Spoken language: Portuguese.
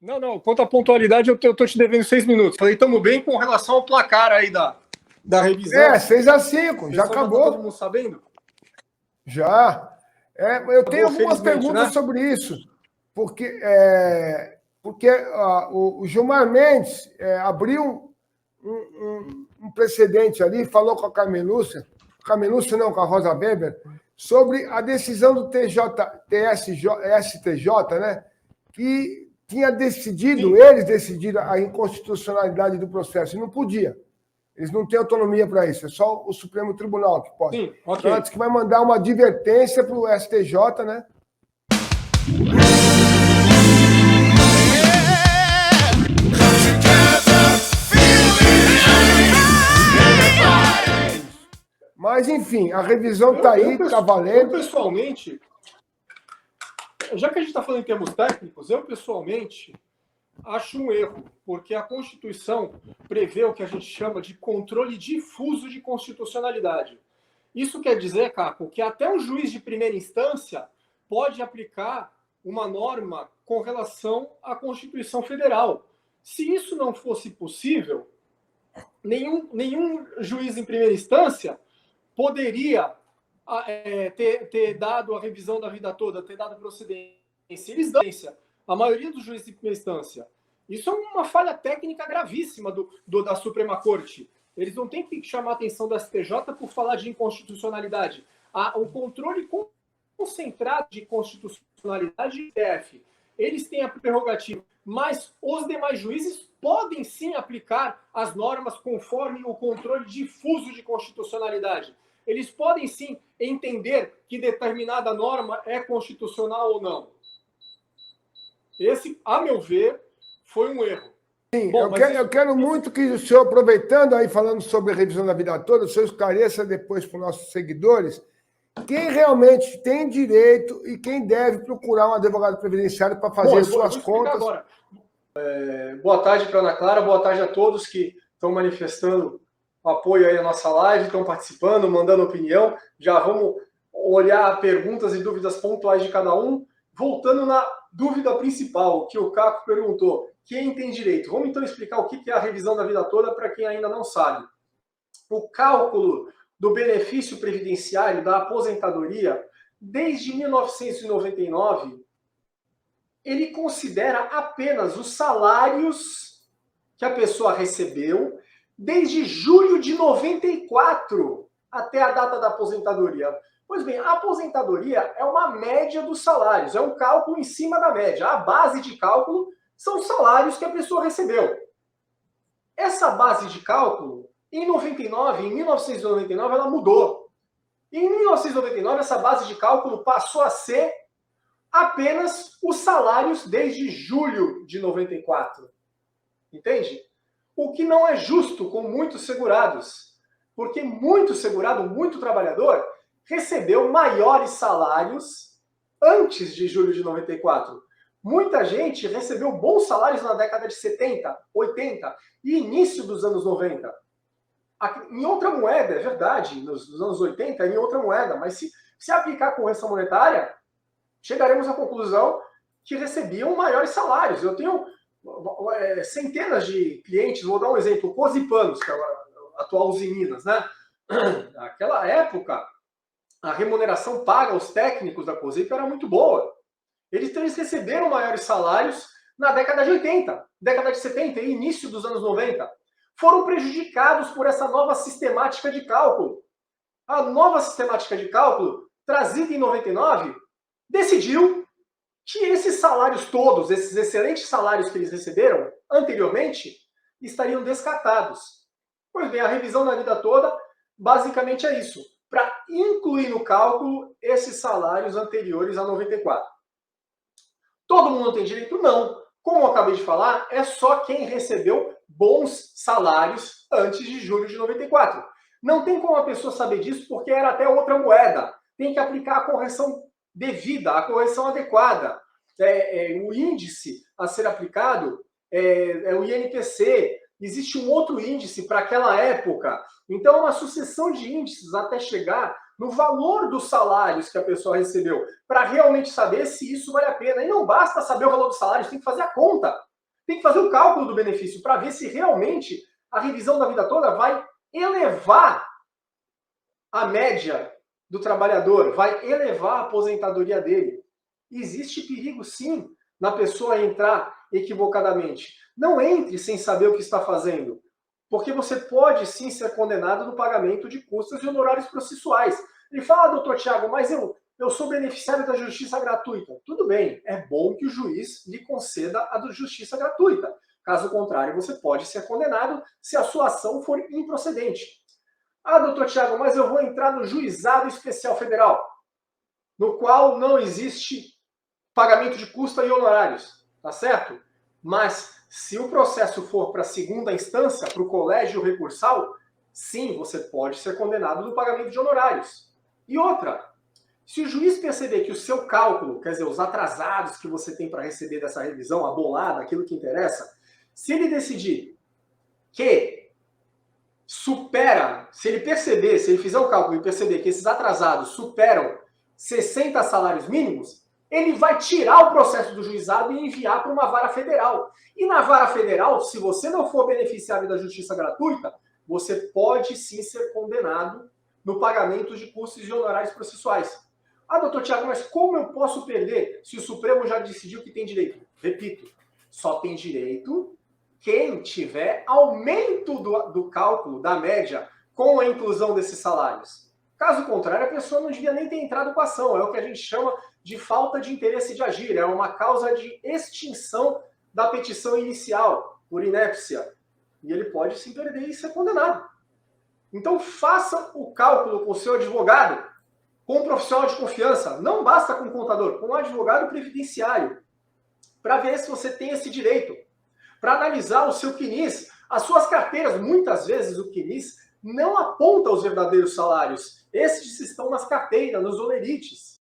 Não, não. Quanto à pontualidade, eu tô te devendo 6 minutos. Falei, estamos bem com relação ao placar aí da revisão. 6-5, já acabou. Já tá todo mundo sabendo? Já. Eu tenho algumas perguntas, né, sobre isso, porque o Gilmar Mendes abriu um precedente ali, falou com a Carmen Lúcia não, com a Rosa Weber, sobre a decisão do STJ, né, que tinha decidido, eles decidiram a inconstitucionalidade do processo, e não podia. Eles não têm autonomia para isso, é só o Supremo Tribunal que pode. Sim, ok. Então, antes que vai mandar uma advertência para o STJ, né? Mas, enfim, a revisão está aí, está valendo. Eu, pessoalmente, já que a gente está falando em termos técnicos, eu, pessoalmente, acho um erro, porque a Constituição prevê o que a gente chama de controle difuso de constitucionalidade. Isso quer dizer, Caco, que até um juiz de primeira instância pode aplicar uma norma com relação à Constituição Federal. Se isso não fosse possível, nenhum juiz em primeira instância poderia ter dado a revisão da vida toda, ter dado procedência. Eles dão a maioria dos juízes de primeira instância. Isso é uma falha técnica gravíssima da Suprema Corte. Eles não têm que chamar a atenção da STJ por falar de inconstitucionalidade. O controle concentrado de constitucionalidade do STF, eles têm a prerrogativa, mas os demais juízes podem sim aplicar as normas conforme o controle difuso de constitucionalidade. Eles podem sim entender que determinada norma é constitucional ou não. Esse, a meu ver, foi um erro. Sim, bom, eu quero muito que o senhor, aproveitando aí, falando sobre a revisão da vida toda, o senhor esclareça depois para os nossos seguidores quem realmente tem direito e quem deve procurar um advogado previdenciário para fazer suas contas. Agora. Boa tarde para Ana Clara, boa tarde a todos que estão manifestando apoio aí à nossa live, estão participando, mandando opinião. Já vamos olhar perguntas e dúvidas pontuais de cada um. Voltando na dúvida principal, que o Caco perguntou, quem tem direito? Vamos então explicar o que é a revisão da vida toda para quem ainda não sabe. O cálculo do benefício previdenciário da aposentadoria, desde 1999, ele considera apenas os salários que a pessoa recebeu desde julho de 94 até a data da aposentadoria. Pois bem, a aposentadoria é uma média dos salários, é um cálculo em cima da média. A base de cálculo são os salários que a pessoa recebeu. Essa base de cálculo, em 1999, ela mudou. Em 1999, essa base de cálculo passou a ser apenas os salários desde julho de 94. Entende? O que não é justo com muitos segurados. Porque muito segurado, muito trabalhador, recebeu maiores salários antes de julho de 94. Muita gente recebeu bons salários na década de 70, 80 e início dos anos 90. Em outra moeda, é verdade, nos anos 80, em outra moeda, mas se aplicar a correção monetária, chegaremos à conclusão que recebiam maiores salários. Eu tenho centenas de clientes, vou dar um exemplo, Cosipanos, que é a atual Usiminas, né? Naquela época, a remuneração paga aos técnicos da Cosipa era muito boa. Eles receberam maiores salários na década de 80, década de 70 e início dos anos 90. Foram prejudicados por essa nova sistemática de cálculo. A nova sistemática de cálculo, trazida em 99, decidiu que esses salários todos, esses excelentes salários que eles receberam anteriormente, estariam descartados. Pois bem, a revisão da vida toda, basicamente é isso, para incluir no cálculo esses salários anteriores a 94. Todo mundo tem direito? Não. Como eu acabei de falar, é só quem recebeu bons salários antes de julho de 94. Não tem como a pessoa saber disso porque era até outra moeda. Tem que aplicar a correção devida, a correção adequada. O índice a ser aplicado é o INPC. Existe um outro índice para aquela época. Então, é uma sucessão de índices até chegar no valor dos salários que a pessoa recebeu, para realmente saber se isso vale a pena. E não basta saber o valor dos salários, tem que fazer a conta. Tem que fazer o cálculo do benefício para ver se realmente a revisão da vida toda vai elevar a média do trabalhador, vai elevar a aposentadoria dele. Existe perigo, sim, na pessoa entrar equivocadamente. Não entre sem saber o que está fazendo, porque você pode, sim, ser condenado no pagamento de custas e honorários processuais. Ele fala, doutor Tiago, mas eu sou beneficiário da justiça gratuita. Tudo bem, é bom que o juiz lhe conceda a justiça gratuita. Caso contrário, você pode ser condenado se a sua ação for improcedente. Ah, doutor Tiago, mas eu vou entrar no Juizado Especial Federal, no qual não existe pagamento de custa e honorários, tá certo? Mas se o processo for para a segunda instância, para o colégio recursal, sim, você pode ser condenado no pagamento de honorários. E outra, se o juiz perceber que o seu cálculo, quer dizer, os atrasados que você tem para receber dessa revisão, a bolada, aquilo que interessa, se ele decidir que supera, se ele perceber, se ele fizer o cálculo e perceber que esses atrasados superam 60 salários mínimos, ele vai tirar o processo do juizado e enviar para uma vara federal. E na vara federal, se você não for beneficiário da justiça gratuita, você pode sim ser condenado no pagamento de custos e honorários processuais. Ah, doutor Tiago, mas como eu posso perder se o Supremo já decidiu que tem direito? Repito, só tem direito quem tiver aumento do cálculo da média com a inclusão desses salários. Caso contrário, a pessoa não devia nem ter entrado com a ação. É o que a gente chama de falta de interesse de agir. É uma causa de extinção da petição inicial, por inépcia. E ele pode sim perder e ser condenado. Então faça o cálculo com o seu advogado, com um profissional de confiança. Não basta com o contador, com um advogado previdenciário, para ver se você tem esse direito. Para analisar o seu CNIS, as suas carteiras. Muitas vezes o CNIS não aponta os verdadeiros salários. Esses estão nas carteiras, nos olerites.